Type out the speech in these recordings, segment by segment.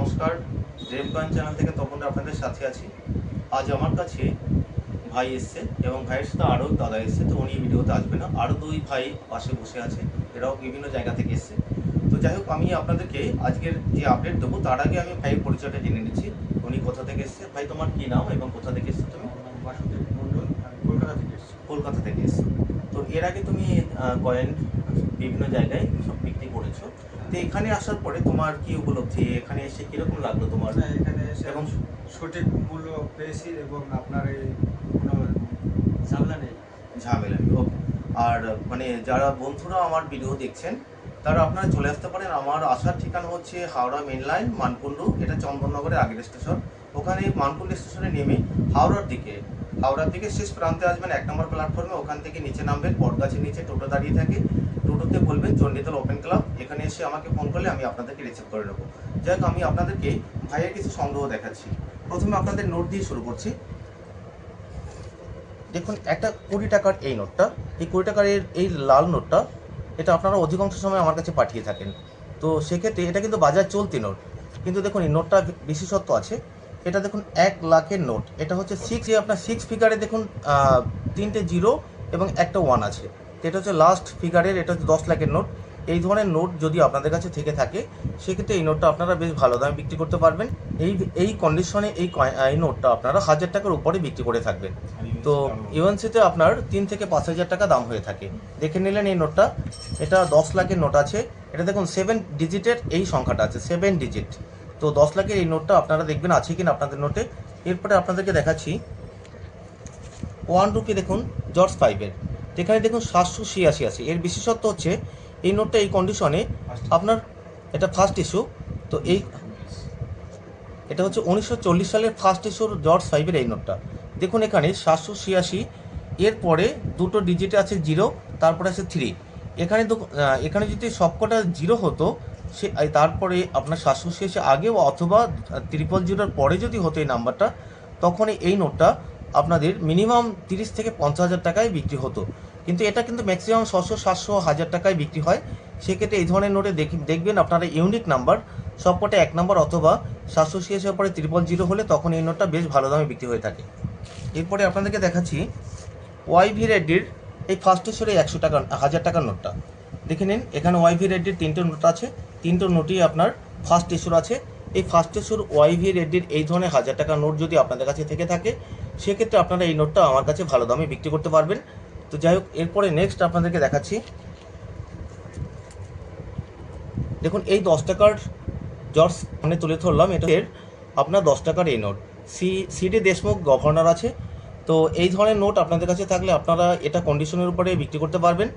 নমস্কার, dream coin channel থেকে তপন আপনাদের সাথে আছি। আজ আমার কাছে ভাই এসছে এবং ভাইয়ের সাথে আরও দাদা এসছে। তো উনি ভিডিওতে আসবে না, আরও দুই ভাই পাশে বসে আছে, এরাও বিভিন্ন জায়গা থেকে এসছে। তো যাই হোক, আমি আপনাদেরকে আজকের যে আপডেট দেবো তার আগে আমি ভাইয়ের পরিচয়টা জেনে নিচ্ছি। উনি কোথা থেকে এসছে। ভাই, তোমার কী নাম এবং কোথা থেকে এসছো তুমি? বাসুদেব মন্ডল, আমি কলকাতা থেকে এসেছি। কলকাতা থেকে এসছো। তো এর আগে তুমি কয়েন বিভিন্ন জায়গায় সব বিক্রি করেছো। তো এখানে আসার পরে তোমার কি উপলব্ধি, এখানে এসে কিরকম লাগলো তোমার? এখানে এসে এবং সঠিক মূল্য পেয়েছি এবং আপনার এই কোনো ঝামেলা নেই। ঝামেলা নেই, ওকে। আর মানে যারা বন্ধুরা আমার ভিডিও দেখছেন তারা আপনারা চলে আসতে পারেন। আমার আসার ঠিকানা হচ্ছে হাওড়া মেন লাইন, মানকুণ্ডু। এটা চন্দননগরের আগের স্টেশন। ওখানে মানকুণ্ডু স্টেশনে নেমে হাওড়ার দিকে শেষ প্রান্তে আসবেন 1 নম্বর প্ল্যাটফর্মে। ওখান থেকে নিচে নামবেন, বটগাছের নিচে টোটো দাঁড়িয়ে থাকে। টোটোতে বলবেন চণ্ডীতল ওপেন ক্লাব। এখানে এসে আমাকে ফোন করলে আমি আপনাদেরকে রিসিভ করে নেবো। যাই হোক, আমি আপনাদেরকে ভাইয়ের কিছু সংগ্রহ দেখাচ্ছি। প্রথমে আপনাদের নোট দিয়ে শুরু করছি। দেখুন, একটা 20 টাকার এই নোটটা, এই 20 টাকার এই লাল নোটটা, এটা আপনারা অধিকাংশ সময় আমার কাছে পাঠিয়ে থাকেন। তো সেক্ষেত্রে এটা কিন্তু বাজার চলতি নোট, কিন্তু দেখুন এই নোটটা বিশেষত্ব আছে। এটা দেখুন 1 লাখের নোট। এটা হচ্ছে আপনার 6 ফিগারে দেখুন 3টে 0 এবং একটা 1 আছে। তো এটা হচ্ছে লাস্ট ফিগারের, এটা হচ্ছে 10 লাখের নোট। এই ধরনের নোট যদি আপনাদের কাছে থেকে থাকে সেক্ষেত্রে এই নোটটা আপনারা বেশ ভালো দামে বিক্রি করতে পারবেন। এই কন্ডিশনে এই নোটটা আপনারা 1000 টাকার উপরে বিক্রি করে থাকবেন। তো ইউএনসিতে আপনার 3 থেকে 5,000 টাকা দাম হয়ে থাকে। দেখে নিলেন এই নোটটা, এটা 10 লাখের নোট আছে। এটা দেখুন 7 ডিজিটের এই সংখ্যাটা আছে, 7 ডিজিট। তো 10 লাখের এই নোটটা আপনারা দেখবেন আছে কিনা আপনাদের নোটে। এরপরে আপনাদেরকে দেখাচ্ছি 1 রুপি। দেখুন জর্জ 5-এর, এখানে দেখুন 786 আছে। এর বিশেষত্ব হচ্ছে এই নোটটা এই কন্ডিশনে আপনার, এটা ফার্স্ট ইস্যু। তো এটা হচ্ছে 1940 সালের ফার্স্ট ইস্যুর জর্জ 5-এর এই নোটটা। দেখুন এখানে 786, এরপরে দুটো ডিজিটে আছে 0, তারপরে আছে 3। এখানে যদি সবকটা 0 হতো তারপরে আপনার 786 আগে অথবা 000 পরে যদি হতো এই নাম্বারটা, তখন এই নোটটা আপনাদের মিনিমাম 30 থেকে 50,000 টাকায় বিক্রি হতো। কিন্তু এটা কিন্তু ম্যাক্সিমাম 600, 700, 1000 টাকায় বিক্রি হয়। সেক্ষেত্রে এই ধরনের নোটে দেখবেন আপনারা ইউনিক নাম্বার সবকটা 1 নম্বর অথবা 786 পরে 000 হলে তখন এই নোটটা বেশ ভালো দামে বিক্রি হয়ে থাকে। এরপরে আপনাদেরকে দেখাচ্ছি ওয়াইভি রেড্ডির এই ফার্স্ট ইস্যুর 100 টাকা 1000 টাকার নোটটা। দেখে নিন, এখানে ওয়াইভি রেড্ডির 3টে নোট আছে। 3টে নোটই আপনার ফার্স্ট ইস্যুর আছে। এই ফার্স্ট ইস্যুর ওয়াইভি রেড্ডির এই ধরনের 1000 টাকার নোট যদি আপনাদের কাছে থেকে থাকে সেক্ষেত্রে আপনারা এই নোটটা আমার কাছে ভালো দামে বিক্রি করতে পারবেন। তো যাই হোক, এরপরে নেক্সট আপনাদেরকে দেখাচ্ছি, দেখুন এই 10 টাকার জর্জ সামনে তুলে ধরলাম। এটা আপনার 10 টাকার এই নোট, সিডি দেশমুখ গভর্নর আছে। তো এই ধরনের নোট আপনাদের কাছে থাকলে আপনারা এটা কন্ডিশনের উপরে বিক্রি করতে পারবেন।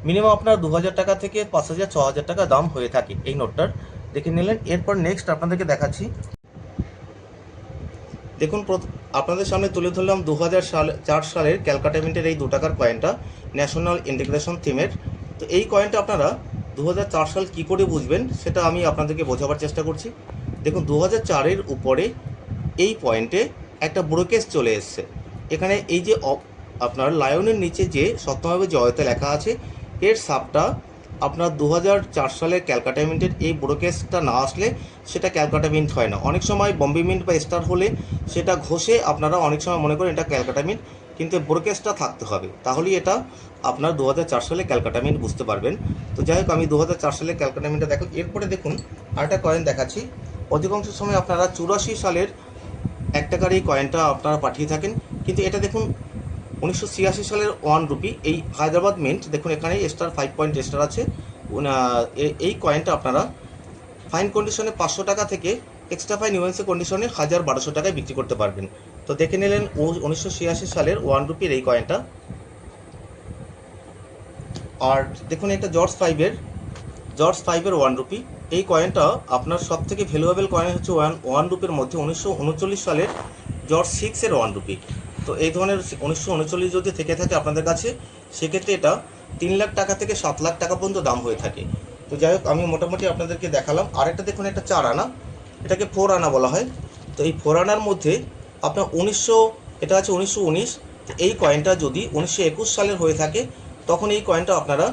মিনিমাম আপনার 2000 টাকা থেকে 5000, 6000 টাকা দাম হয়ে থাকে এই নোটটার। দেখে নিলেন। এরপর নেক্সট আপনাদেরকে দেখাচ্ছি, দেখুন আপনাদের সামনে তুলে ধরলাম 2004 সালের ক্যালকাটা মিন্টের এই 2 টাকার কয়েনটা, ন্যাশনাল ইন্টিগ্রেশন থিমের। তো এই কয়েনটা আপনারা 2004 সাল কী করে বুঝবেন সেটা আমি আপনাদেরকে বোঝাবার চেষ্টা করছি। দেখুন 2004-এর উপরে এই পয়েন্টে একটা ব্রোকেজ চলে এসছে। এখানে এই যে আপনার লায়নের নিচে যে সত্যভাবে জয়তে লেখা আছে, এর সাবটা আপনার 2004 সালের ক্যালকাটা মিন্টের এই ব্রোকেজটা না আসলে সেটা ক্যালকাটা মিন্ট হয় না। অনেক সময় বম্বে মিন্ট বা স্টার হলে সেটা ঘষে আপনারা অনেক সময় মনে করেন এটা ক্যালকাটা মিন্ট, কিন্তু ব্রোকেজটা থাকতে হবে, তাহলেই এটা আপনার 2004 সালে ক্যালকাটা মিন্ট বুঝতে পারবেন। তো যাই হোক, আমি 2004 সালে ক্যালকাটা মিন্টটা দেখো। এরপরে দেখুন আরেকটা কয়েন দেখাচ্ছি। অধিকাংশ সময় আপনারা 84 সালের 1 টাকার এই কয়েনটা আপনারা পাঠিয়ে থাকেন, কিন্তু এটা দেখুন 1986 সালের 1 রুপি, এই হায়দ্রাবাদ মিন্ট। দেখুন এখানে স্টার 5 পয়েন্ট স্টার আছে। এই কয়েনটা আপনারা ফাইন কন্ডিশনে 500 টাকা থেকে এক্সট্রা ফাইন ইউএনসি কন্ডিশনে 1200 টাকায় বিক্রি করতে পারবেন। তো দেখে নিলেন 1986 সালের 1 রুপির এই কয়েনটা। আর দেখুন এটা জর্জ 5-এর 1 রুপি। এই কয়েনটা আপনার সব থেকে ভ্যালুয়েবল কয়েন হচ্ছে 1 রুপির মধ্যে 1939 সালের জর্জ 6-এর 1 রুপি। তো এই ধরনের 1939 যদি থেকে থাকে আপনাদের কাছে সেক্ষেত্রে এটা 3 লাখ টাকা থেকে 7 লাখ টাকা পর্যন্ত দাম হয়ে থাকে। তো যাই হোক, আমি মোটামুটি আপনাদেরকে দেখালাম। আরেকটা দেখুন, একটা 4 আনা, এটাকে 4 আনা বলা হয়। তো এই 4 আনার মধ্যে আপনার এটা আছে 1919। এই কয়েনটা যদি 1921 সালের হয়ে থাকে তখন এই কয়েনটা আপনারা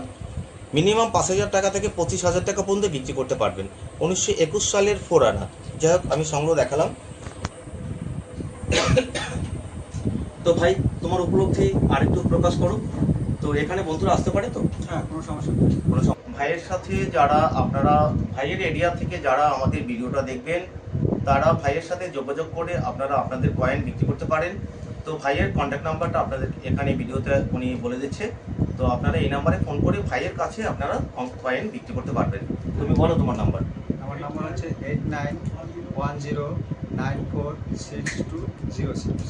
মিনিমাম 5,000 টাকা থেকে 25,000 টাকা পর্যন্ত বিক্রি করতে পারবেন। 1921 সালের 4 আনা। যাই হোক, আমি সংগ্রহ দেখালাম। তো ভাই, তোমার উপলব্ধি আরেকটু প্রকাশ করো। তো এখানে বন্ধুরা আসতে পারে তো? হ্যাঁ, কোনো সমস্যা নেই। ভাইয়ের সাথে যারা আপনারা ভাইয়ের এরিয়া থেকে যারা আমাদের ভিডিওটা দেখবেন, তারা ভাইয়ের সাথে যোগাযোগ করে আপনারা আপনাদের কয়েন বিক্রি করতে পারেন। তো ভাইয়ের কন্ট্যাক্ট নাম্বারটা আপনাদের এখানে ভিডিওতে উনি বলে দিচ্ছে। তো আপনারা এই নাম্বারে ফোন করে ভাইয়ের কাছে আপনারা কয়েন বিক্রি করতে পারবেন। তুমি বলো তোমার নাম্বার। আমার নাম্বার হচ্ছে 8910946206।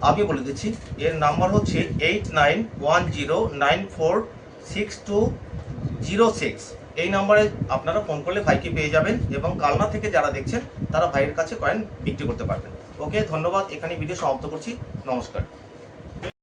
আমি বলে দিচ্ছি, এর নাম্বার হচ্ছে 8910946206। এই নাম্বারে আপনারা ফোন করলে ভাইকে পেয়ে যাবেন এবং কালনা থেকে যারা দেখছেন তারা ভাইয়ের কাছে কয়েন বিক্রি করতে পারবেন। ওকে, ধন্যবাদ। এখানে ভিডিও সমাপ্ত করছি। নমস্কার।